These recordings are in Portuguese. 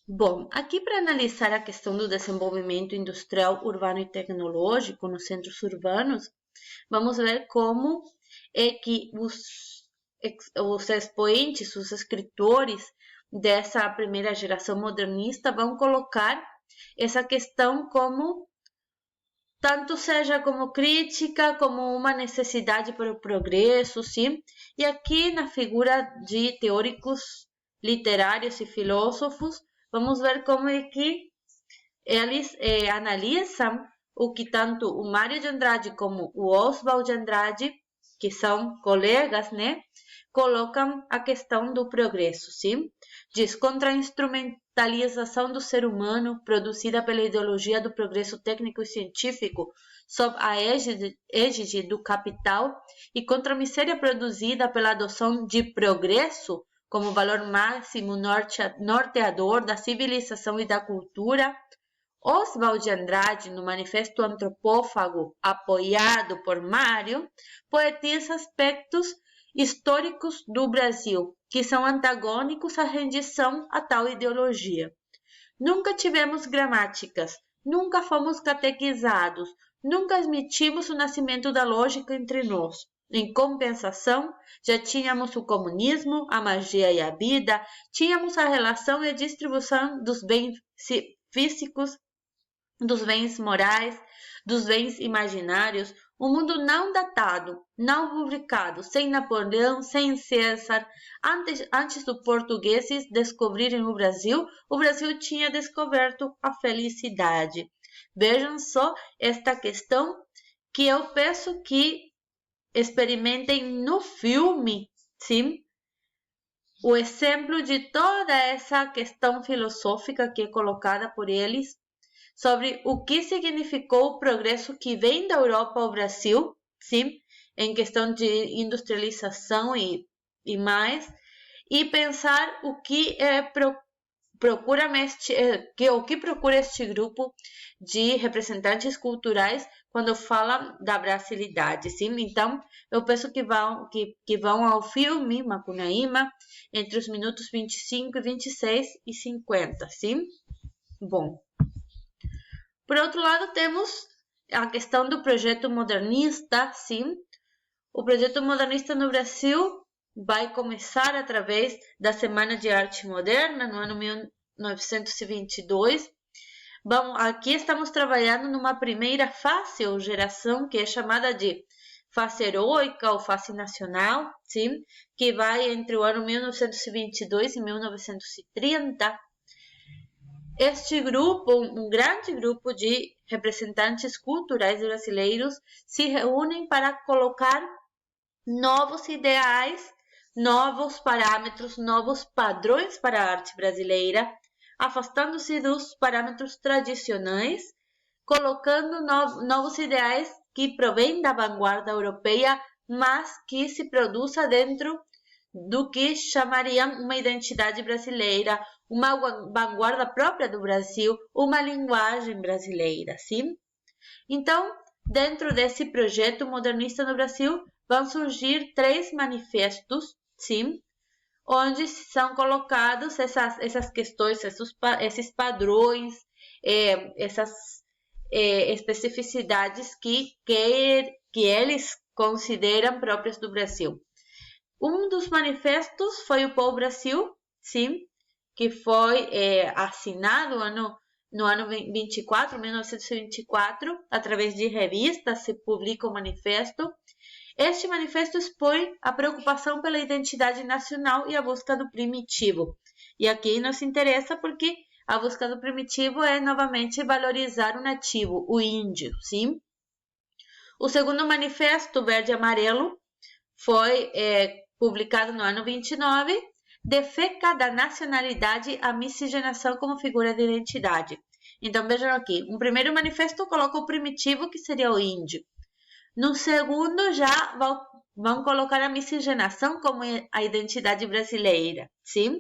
Bom, aqui para analisar a questão do desenvolvimento industrial, urbano e tecnológico nos centros urbanos, vamos ver como é que os expoentes, os escritores dessa primeira geração modernista vão colocar essa questão como tanto seja como crítica, como uma necessidade para o progresso, sim? E aqui na figura de teóricos literários e filósofos, vamos ver como é que eles analisam o que tanto o Mário de Andrade como o Oswald de Andrade, que são colegas, né, colocam a questão do progresso, sim? Diz, contra a instrumentalização do ser humano produzida pela ideologia do progresso técnico e científico sob a égide do capital e contra a miséria produzida pela adoção de progresso como valor máximo norteador da civilização e da cultura, Oswald de Andrade, no Manifesto Antropófago, apoiado por Mário, poetiza aspectos históricos do Brasil, que são antagônicos à rendição a tal ideologia. Nunca tivemos gramáticas, nunca fomos catequizados, nunca admitimos o nascimento da lógica entre nós. Em compensação, já tínhamos o comunismo, a magia e a vida, tínhamos a relação e a distribuição dos bens físicos, dos bens morais, dos bens imaginários, um mundo não datado, não rubricado, sem Napoleão, sem César. Antes dos portugueses descobrirem o Brasil tinha descoberto a felicidade. Vejam só esta questão que eu peço que experimentem no filme, sim? O exemplo de toda essa questão filosófica que é colocada por eles sobre o que significou o progresso que vem da Europa ao Brasil, sim, em questão de industrialização e mais, e pensar o que procura este grupo de representantes culturais quando falam da brasilidade, sim? Então, eu peço que vão ao filme Macunaíma entre os minutos 25 e 26 e 50, sim? Bom. Por outro lado, temos a questão do projeto modernista, sim. O projeto modernista no Brasil vai começar através da Semana de Arte Moderna, no ano 1922. Bom, aqui estamos trabalhando numa primeira fase ou geração que é chamada de fase heroica ou fase nacional, sim, que vai entre o ano 1922 e 1930. Este grupo, um grande grupo de representantes culturais brasileiros, se reúnem para colocar novos ideais, novos parâmetros, novos padrões para a arte brasileira, afastando-se dos parâmetros tradicionais, colocando novos ideais que provêm da vanguarda europeia, mas que se produza dentro do que chamariam uma identidade brasileira, uma vanguarda própria do Brasil, uma linguagem brasileira, sim? Então, dentro desse projeto modernista no Brasil, vão surgir 3 manifestos, sim? Onde são colocados essas questões, esses padrões, essas especificidades que eles consideram próprias do Brasil. Um dos manifestos foi o Pau Brasil, sim, que foi assinado no ano 1924, através de revistas se publica o manifesto. Este manifesto expõe a preocupação pela identidade nacional e a busca do primitivo. E aqui nos interessa porque a busca do primitivo é novamente valorizar o nativo, o índio, sim? O segundo manifesto, verde e amarelo, foi publicado no ano 29, defeca da nacionalidade a miscigenação como figura de identidade. Então vejam aqui, um primeiro manifesto coloca o primitivo, que seria o índio. No segundo já vão colocar a miscigenação como a identidade brasileira, sim?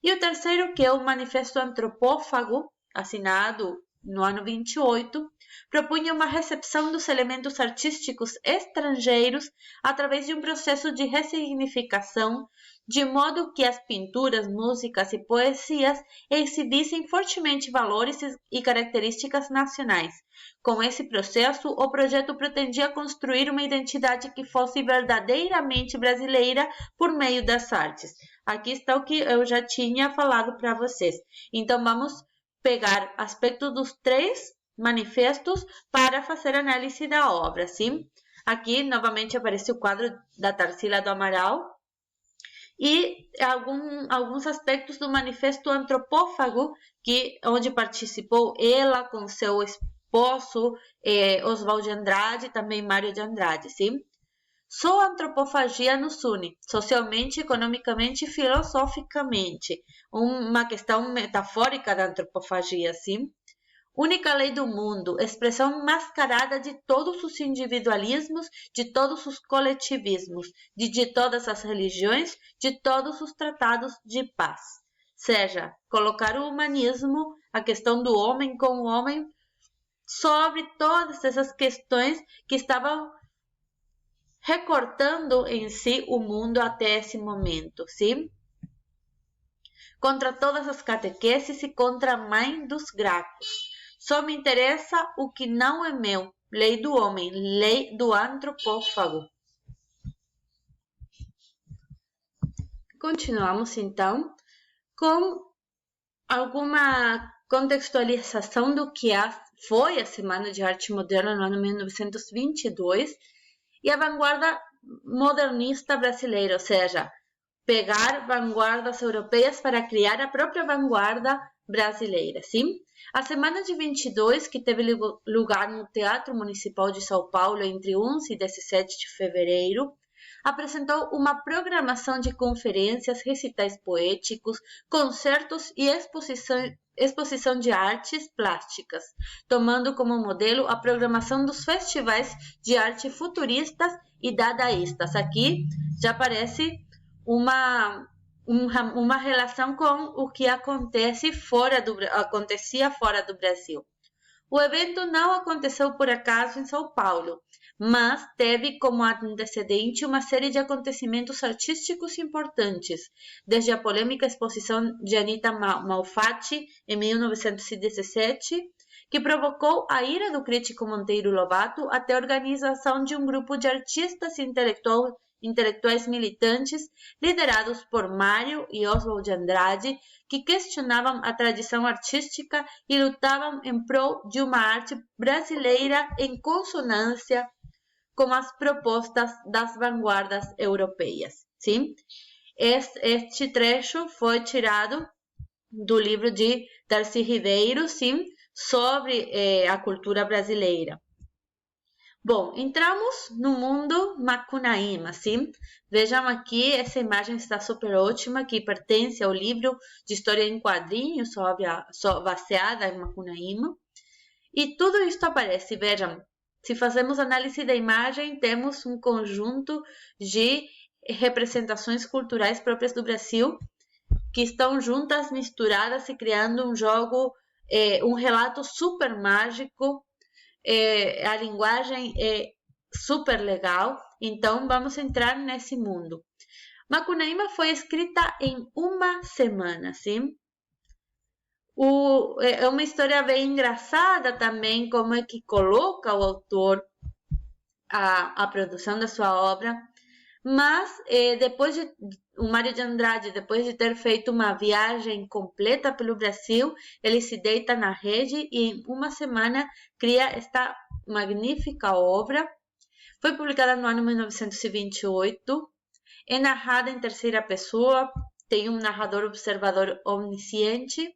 E o terceiro, que é o manifesto antropófago, assinado no ano 28, propunha uma recepção dos elementos artísticos estrangeiros através de um processo de ressignificação de modo que as pinturas, músicas e poesias exibissem fortemente valores e características nacionais. Com esse processo, o projeto pretendia construir uma identidade que fosse verdadeiramente brasileira por meio das artes. Aqui está o que eu já tinha falado para vocês. Então, vamos pegar aspectos dos 3 manifestos para fazer análise da obra, sim? Aqui, novamente, aparece o quadro da Tarsila do Amaral e alguns aspectos do Manifesto Antropófago, onde participou ela com seu esposo, Oswald de Andrade e também Mário de Andrade, sim? Só a antropofagia nos une, socialmente, economicamente e filosoficamente. Uma questão metafórica da antropofagia, sim? Única lei do mundo, expressão mascarada de todos os individualismos, de todos os coletivismos, de todas as religiões, de todos os tratados de paz. Seja, colocar o humanismo, a questão do homem com o homem, sobre todas essas questões que estavam recortando em si o mundo até esse momento, sim? Contra todas as catequeses e contra a mãe dos gracos. Só me interessa o que não é meu. Lei do homem, lei do antropófago. Continuamos então com alguma contextualização do que foi a Semana de Arte Moderna no ano 1922 e a vanguarda modernista brasileira, ou seja, pegar vanguardas europeias para criar a própria vanguarda brasileira, sim? A Semana de 22, que teve lugar no Teatro Municipal de São Paulo entre 11 e 17 de fevereiro, apresentou uma programação de conferências, recitais poéticos, concertos e exposição de artes plásticas, tomando como modelo a programação dos festivais de arte futuristas e dadaístas. Aqui já aparece uma relação com o que acontecia fora do Brasil. O evento não aconteceu por acaso em São Paulo, mas teve como antecedente uma série de acontecimentos artísticos importantes, desde a polêmica exposição de Anita Malfatti em 1917, que provocou a ira do crítico Monteiro Lobato, até a organização de um grupo de artistas e intelectuais militantes liderados por Mário e Oswald de Andrade, que questionavam a tradição artística e lutavam em prol de uma arte brasileira em consonância com as propostas das vanguardas europeias. Sim? Este trecho foi tirado do livro de Darcy Ribeiro, sim, sobre a cultura brasileira. Bom, entramos no mundo Macunaíma, sim? Vejam aqui, essa imagem está super ótima, que pertence ao livro de história em quadrinhos baseada em Macunaíma. E tudo isso aparece, vejam, se fazemos análise da imagem, temos um conjunto de representações culturais próprias do Brasil, que estão juntas, misturadas e criando um jogo, um relato super mágico. A linguagem é super legal, então vamos entrar nesse mundo. Macunaíma foi escrita em uma semana, sim? É uma história bem engraçada também, como é que coloca o autor a produção da sua obra, mas depois de o Mário de Andrade, depois de ter feito uma viagem completa pelo Brasil, ele se deita na rede e em uma semana cria esta magnífica obra. Foi publicada no ano 1928, é narrada em terceira pessoa, tem um narrador observador omnisciente,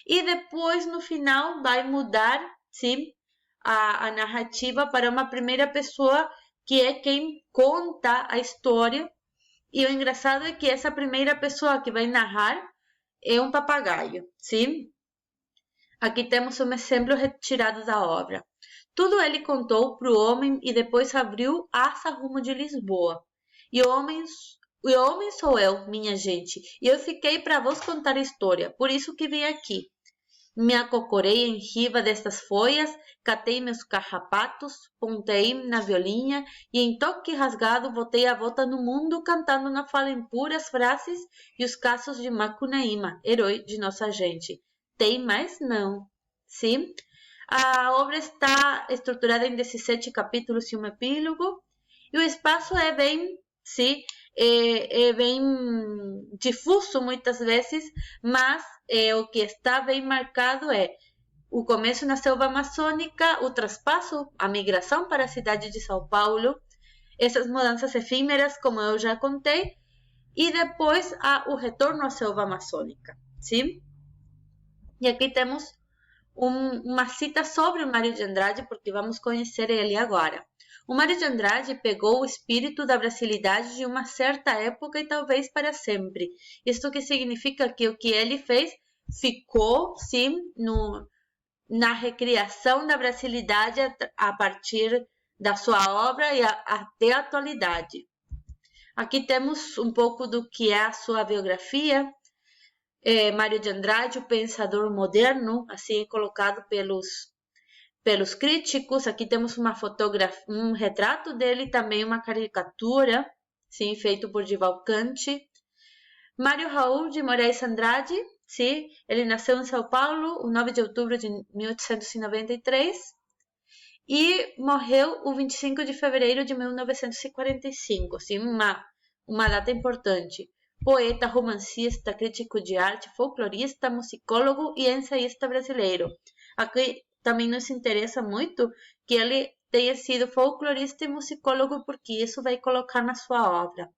e depois no final vai mudar, sim, a narrativa para uma primeira pessoa, que é quem conta a história. E o engraçado é que essa primeira pessoa que vai narrar é um papagaio, sim? Aqui temos um exemplo retirado da obra. Tudo ele contou para o homem e depois abriu asa rumo de Lisboa. E o homem sou eu, minha gente, e eu fiquei para vos contar a história, por isso que vim aqui. Me acocorei em riba destas folhas, catei meus carrapatos, pontei na violinha e em toque rasgado botei a volta no mundo cantando na fala em puras frases e os casos de Macunaíma, herói de nossa gente. Tem mais? Não. Sim? A obra está estruturada em 17 capítulos e um epílogo e o espaço é bem, sim, é bem difuso muitas vezes, mas o que está bem marcado é o começo na selva amazônica, o traspasso, a migração para a cidade de São Paulo, essas mudanças efímeras, como eu já contei, e depois o retorno à selva amazônica, sim? E aqui temos uma cita sobre o Mário de Andrade, porque vamos conhecer ele agora. O Mário de Andrade pegou o espírito da brasilidade de uma certa época e talvez para sempre. Isto que significa que o que ele fez ficou, sim, na recriação da brasilidade a partir da sua obra e até a atualidade. Aqui temos um pouco do que é a sua biografia. Mário de Andrade, o pensador moderno, assim colocado pelos críticos. Aqui temos uma fotografia, um retrato dele, também uma caricatura, sim, feito por Divalcante. Mário Raul de Moraes Andrade, sim, ele nasceu em São Paulo, o 9 de outubro de 1893 e morreu o 25 de fevereiro de 1945, sim, uma data importante. Poeta, romancista, crítico de arte, folclorista, musicólogo e ensaísta brasileiro. Aqui também nos interessa muito que ele tenha sido folclorista e musicólogo, porque isso vai colocar na sua obra.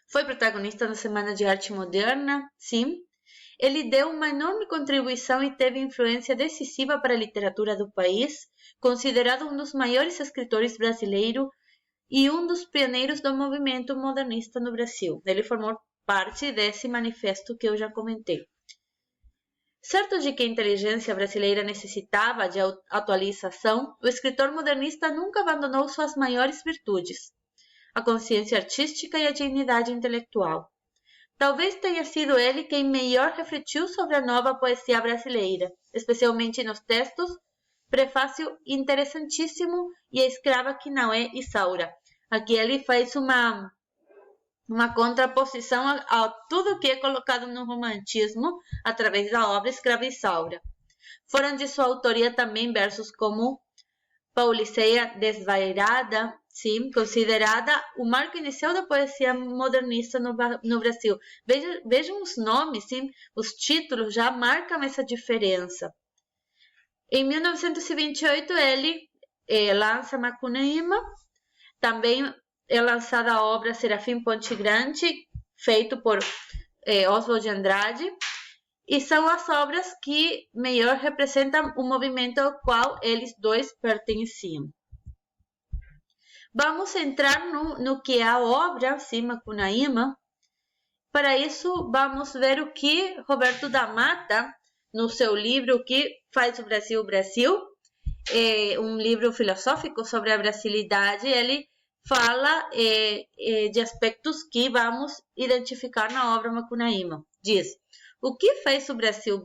Foi protagonista da Semana de Arte Moderna, sim. Ele deu uma enorme contribuição e teve influência decisiva para a literatura do país, considerado um dos maiores escritores brasileiros e um dos pioneiros do movimento modernista no Brasil. Ele formou parte desse manifesto que eu já comentei. Certo de que a inteligência brasileira necessitava de atualização, o escritor modernista nunca abandonou suas maiores virtudes, a consciência artística e a dignidade intelectual. Talvez tenha sido ele quem melhor refletiu sobre a nova poesia brasileira, especialmente nos textos Prefácio interessantíssimo e A Escrava que não é Isaura. Aqui ele faz uma contraposição a tudo que é colocado no romantismo através da obra Escrava e Isaura. Foram de sua autoria também versos como Pauliceia Desvairada, sim, considerada o marco inicial da poesia modernista no Brasil. Vejam os nomes, sim, os títulos já marcam essa diferença. Em 1928, ele lança Macunaíma, também é lançada a obra Serafim Ponte Grande, feito por Oswald de Andrade, e são as obras que melhor representam o movimento ao qual eles dois pertenciam. Vamos entrar no que é a obra, sim, Macunaíma. Para isso, vamos ver o que Roberto da Mata, no seu livro O que faz o Brasil, um livro filosófico sobre a brasilidade, ele fala de aspectos que vamos identificar na obra Macunaíma. Diz: o que faz o Brasil,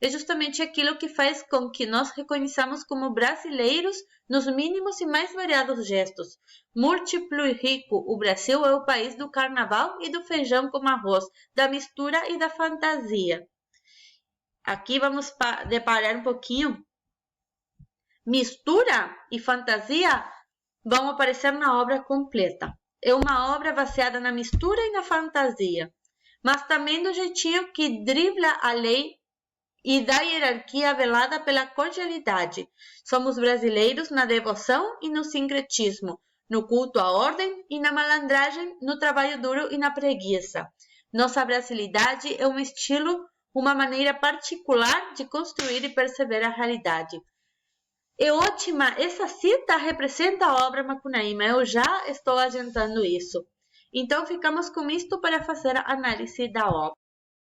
é justamente aquilo que faz com que nós reconheçamos como brasileiros nos mínimos e mais variados gestos. Múltiplo e rico, o Brasil é o país do carnaval e do feijão com arroz, da mistura e da fantasia. Aqui vamos deparar um pouquinho. Mistura e fantasia vão aparecer na obra completa. É uma obra baseada na mistura e na fantasia, mas também do jeitinho que dribla a lei e da hierarquia velada pela cordialidade. Somos brasileiros na devoção e no sincretismo, no culto à ordem e na malandragem, no trabalho duro e na preguiça. Nossa brasilidade é um estilo, uma maneira particular de construir e perceber a realidade. É ótima, essa cita representa a obra Macunaíma, eu já estou adiantando isso. Então ficamos com isto para fazer a análise da obra.